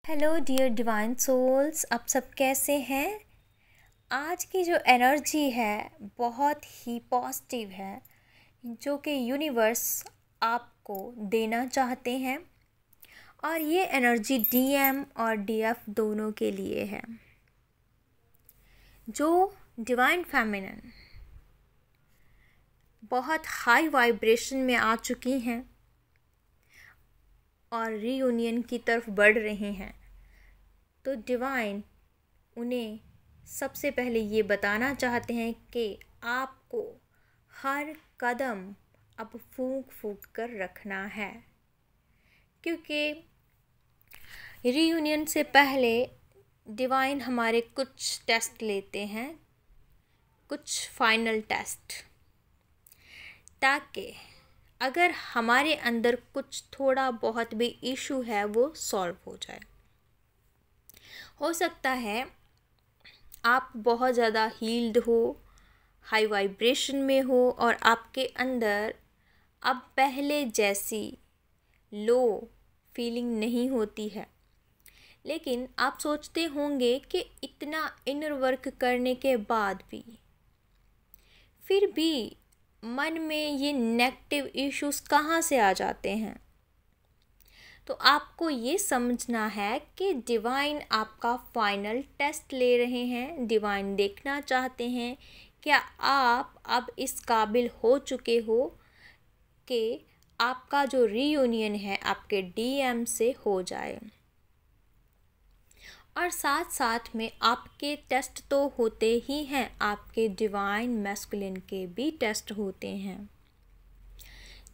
Hello dear divine souls, आप सब कैसे हैं। आज की जो एनर्जी है बहुत ही पॉजिटिव है, जो कि यूनिवर्स आपको देना चाहते हैं। और ये एनर्जी डीएम और डीएफ दोनों के लिए है। जो डिवाइन फेमिनिन बहुत हाई वाइब्रेशन में आ चुकी हैं और रीयूनियन की तरफ बढ़ रहे हैं, तो डिवाइन उन्हें सबसे पहले ये बताना चाहते हैं कि आपको हर कदम अब फूंक फूंक कर रखना है, क्योंकि रीयूनियन से पहले डिवाइन हमारे कुछ टेस्ट लेते हैं, कुछ फाइनल टेस्ट, ताकि अगर हमारे अंदर कुछ थोड़ा बहुत भी इशू है वो सॉल्व हो जाए। हो सकता है आप बहुत ज़्यादा हील्ड हो, हाई वाइब्रेशन में हो और आपके अंदर अब पहले जैसी लो फीलिंग नहीं होती है, लेकिन आप सोचते होंगे कि इतना इनर वर्क करने के बाद भी फिर भी मन में ये नेगेटिव इश्यूज कहाँ से आ जाते हैं। तो आपको ये समझना है कि डिवाइन आपका फाइनल टेस्ट ले रहे हैं। डिवाइन देखना चाहते हैं क्या आप अब इस काबिल हो चुके हो कि आपका जो रीयूनियन है आपके डीएम से हो जाए। और साथ साथ में आपके टेस्ट तो होते ही हैं, आपके डिवाइन मैस्कुलिन के भी टेस्ट होते हैं।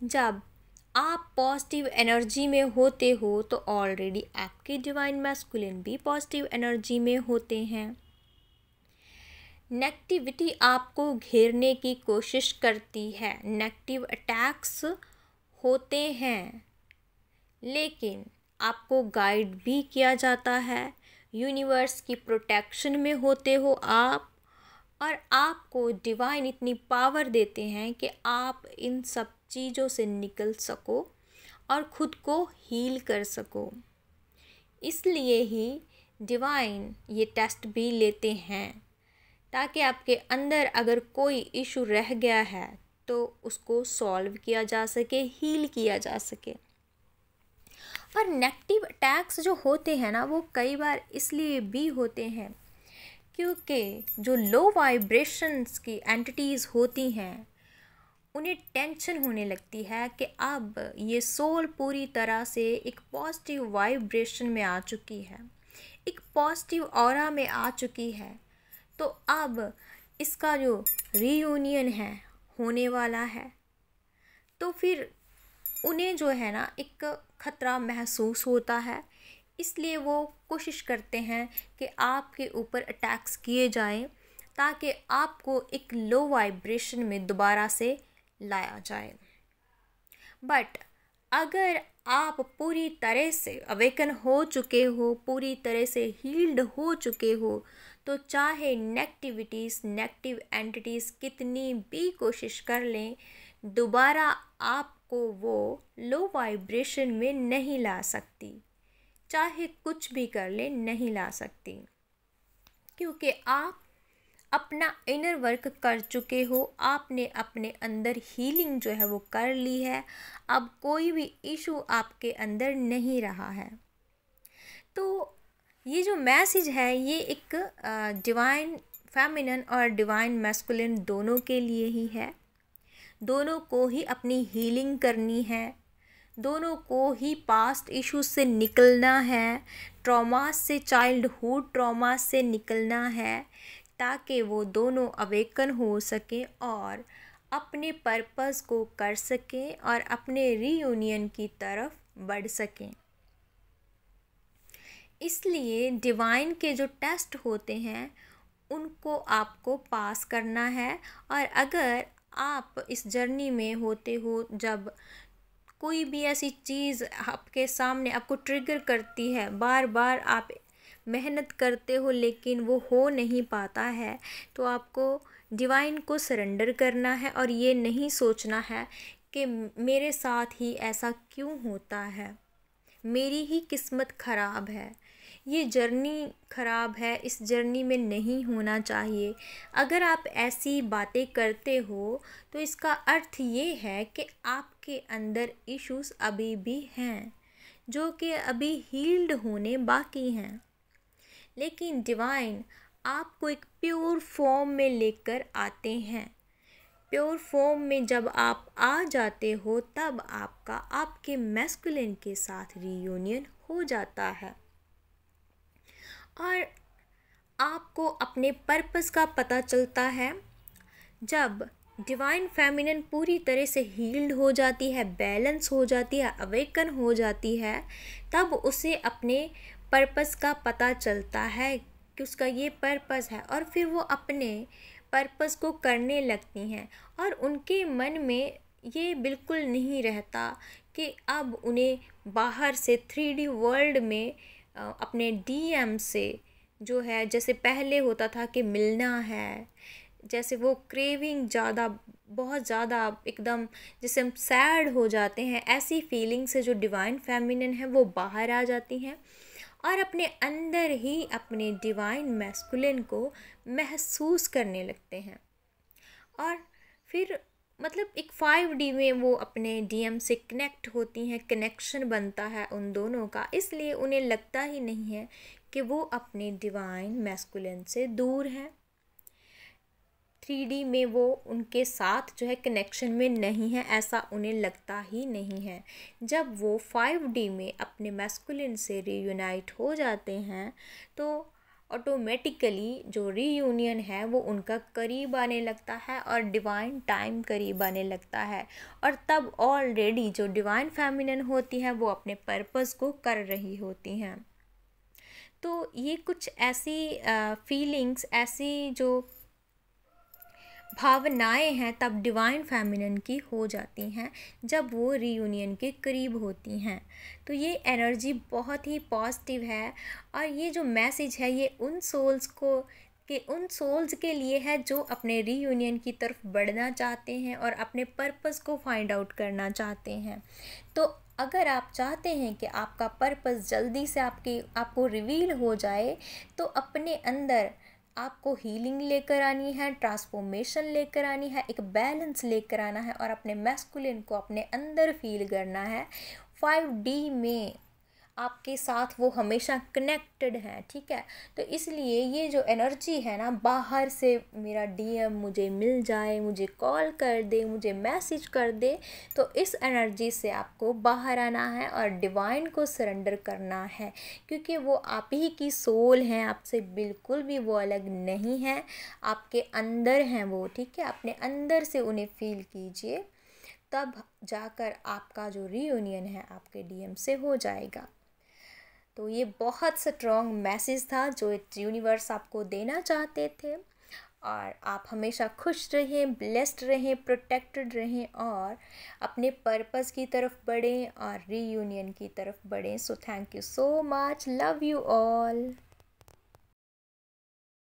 जब आप पॉजिटिव एनर्जी में होते हो तो ऑलरेडी आपके डिवाइन मैस्कुलिन भी पॉजिटिव एनर्जी में होते हैं। नेगेटिविटी आपको घेरने की कोशिश करती है, नेगेटिव अटैक्स होते हैं, लेकिन आपको गाइड भी किया जाता है। यूनिवर्स की प्रोटेक्शन में होते हो आप, और आपको डिवाइन इतनी पावर देते हैं कि आप इन सब चीज़ों से निकल सको और ख़ुद को हील कर सको। इसलिए ही डिवाइन ये टेस्ट भी लेते हैं, ताकि आपके अंदर अगर कोई इशू रह गया है तो उसको सॉल्व किया जा सके, हील किया जा सके। और नेगेटिव अटैक्स जो होते हैं ना, वो कई बार इसलिए भी होते हैं क्योंकि जो लो वाइब्रेशंस की एंटिटीज़ होती हैं उन्हें टेंशन होने लगती है कि अब ये सोल पूरी तरह से एक पॉजिटिव वाइब्रेशन में आ चुकी है, एक पॉजिटिव ऑरा में आ चुकी है, तो अब इसका जो रीयूनियन है होने वाला है, तो फिर उन्हें जो है ना एक ख़तरा महसूस होता है। इसलिए वो कोशिश करते हैं कि आपके ऊपर अटैक्स किए जाएं, ताकि आपको एक लो वाइब्रेशन में दोबारा से लाया जाए। बट अगर आप पूरी तरह से अवेकन हो चुके हो, पूरी तरह से हील्ड हो चुके हो, तो चाहे नेगेटिव एंटिटीज़ कितनी भी कोशिश कर लें, दोबारा आपको वो लो वाइब्रेशन में नहीं ला सकती। चाहे कुछ भी कर ले नहीं ला सकती, क्योंकि आप अपना इनर वर्क कर चुके हो, आपने अपने अंदर हीलिंग जो है वो कर ली है। अब कोई भी इशू आपके अंदर नहीं रहा है। तो ये जो मैसेज है ये एक डिवाइन फेमिनिन और डिवाइन मैस्कुलिन दोनों के लिए ही है। दोनों को ही अपनी हीलिंग करनी है, दोनों को ही पास्ट इश्यूज से निकलना है, ट्रॉमा से, चाइल्डहुड ट्रॉमा से निकलना है, ताकि वो दोनों अवेकन हो सकें और अपने पर्पस को कर सकें और अपने रीयूनियन की तरफ बढ़ सकें। इसलिए डिवाइन के जो टेस्ट होते हैं उनको आपको पास करना है। और अगर आप इस जर्नी में होते हो, जब कोई भी ऐसी चीज़ आपके सामने आपको ट्रिगर करती है, बार बार आप मेहनत करते हो लेकिन वो हो नहीं पाता है, तो आपको डिवाइन को सरेंडर करना है और ये नहीं सोचना है कि मेरे साथ ही ऐसा क्यों होता है, मेरी ही किस्मत ख़राब है, ये जर्नी ख़राब है, इस जर्नी में नहीं होना चाहिए। अगर आप ऐसी बातें करते हो तो इसका अर्थ ये है कि आपके अंदर इश्यूज़ अभी भी हैं जो कि अभी हील्ड होने बाकी हैं। लेकिन डिवाइन आपको एक प्योर फॉर्म में लेकर आते हैं। प्योर फॉर्म में जब आप आ जाते हो तब आपका आपके मैस्कुलिन के साथ रीयूनियन हो जाता है और आपको अपने पर्पस का पता चलता है। जब डिवाइन फेमिनिन पूरी तरह से हील्ड हो जाती है, बैलेंस हो जाती है, अवेकन हो जाती है, तब उसे अपने पर्पस का पता चलता है कि उसका ये पर्पस है और फिर वो अपने पर्पस को करने लगती हैं और उनके मन में ये बिल्कुल नहीं रहता कि अब उन्हें बाहर से 3D वर्ल्ड में अपने डीएम से जो है, जैसे पहले होता था कि मिलना है, जैसे वो क्रेविंग ज़्यादा, बहुत ज़्यादा एकदम जैसे हम सैड हो जाते हैं, ऐसी फीलिंग से जो डिवाइन फेमिनिन है वो बाहर आ जाती हैं और अपने अंदर ही अपने डिवाइन मैस्कुलिन को महसूस करने लगते हैं और फिर मतलब एक 5D में वो अपने डीएम से कनेक्ट होती हैं, कनेक्शन बनता है उन दोनों का, इसलिए उन्हें लगता ही नहीं है कि वो अपने डिवाइन मैस्कुलिन से दूर हैं। 3D में वो उनके साथ जो है कनेक्शन में नहीं है, ऐसा उन्हें लगता ही नहीं है। जब वो 5D में अपने मैस्कुलिन से रीयूनाइट हो जाते हैं तो ऑटोमेटिकली जो रीयूनियन है वो उनका करीब आने लगता है और डिवाइन टाइम करीब आने लगता है और तब ऑलरेडी जो डिवाइन फेमिनिन होती है वो अपने पर्पस को कर रही होती हैं। तो ये कुछ ऐसी फीलिंग्स, ऐसी जो भावनाएं हैं तब डिवाइन फेमिनिन की हो जाती हैं जब वो रीयूनियन के करीब होती हैं। तो ये एनर्जी बहुत ही पॉजिटिव है और ये जो मैसेज है ये उन सोल्स के लिए है जो अपने रीयूनियन की तरफ बढ़ना चाहते हैं और अपने पर्पस को फाइंड आउट करना चाहते हैं। तो अगर आप चाहते हैं कि आपका पर्पस जल्दी से आपको रिवील हो जाए तो अपने अंदर आपको हीलिंग लेकर आनी है, ट्रांसफॉर्मेशन लेकर आनी है, एक बैलेंस लेकर आना है और अपने मैस्कुलिन को अपने अंदर फील करना है। 5D में आपके साथ वो हमेशा कनेक्टेड है, ठीक है। तो इसलिए ये जो एनर्जी है ना, बाहर से मेरा डीएम मुझे मिल जाए, मुझे कॉल कर दे, मुझे मैसेज कर दे, तो इस एनर्जी से आपको बाहर आना है और डिवाइन को सरेंडर करना है क्योंकि वो आप ही की सोल हैं, आपसे बिल्कुल भी वो अलग नहीं है, आपके अंदर हैं वो, ठीक है। अपने अंदर से उन्हें फील कीजिए, तब जाकर आपका जो रीयूनियन है आपके डीएम से हो जाएगा। तो ये बहुत स्ट्रॉन्ग मैसेज था जो यूनिवर्स आपको देना चाहते थे और आप हमेशा खुश रहें, ब्लेस्ड रहें, प्रोटेक्टेड रहें और अपने पर्पस की तरफ बढ़ें और रीयूनियन की तरफ बढ़ें। So thank you so much, love you all.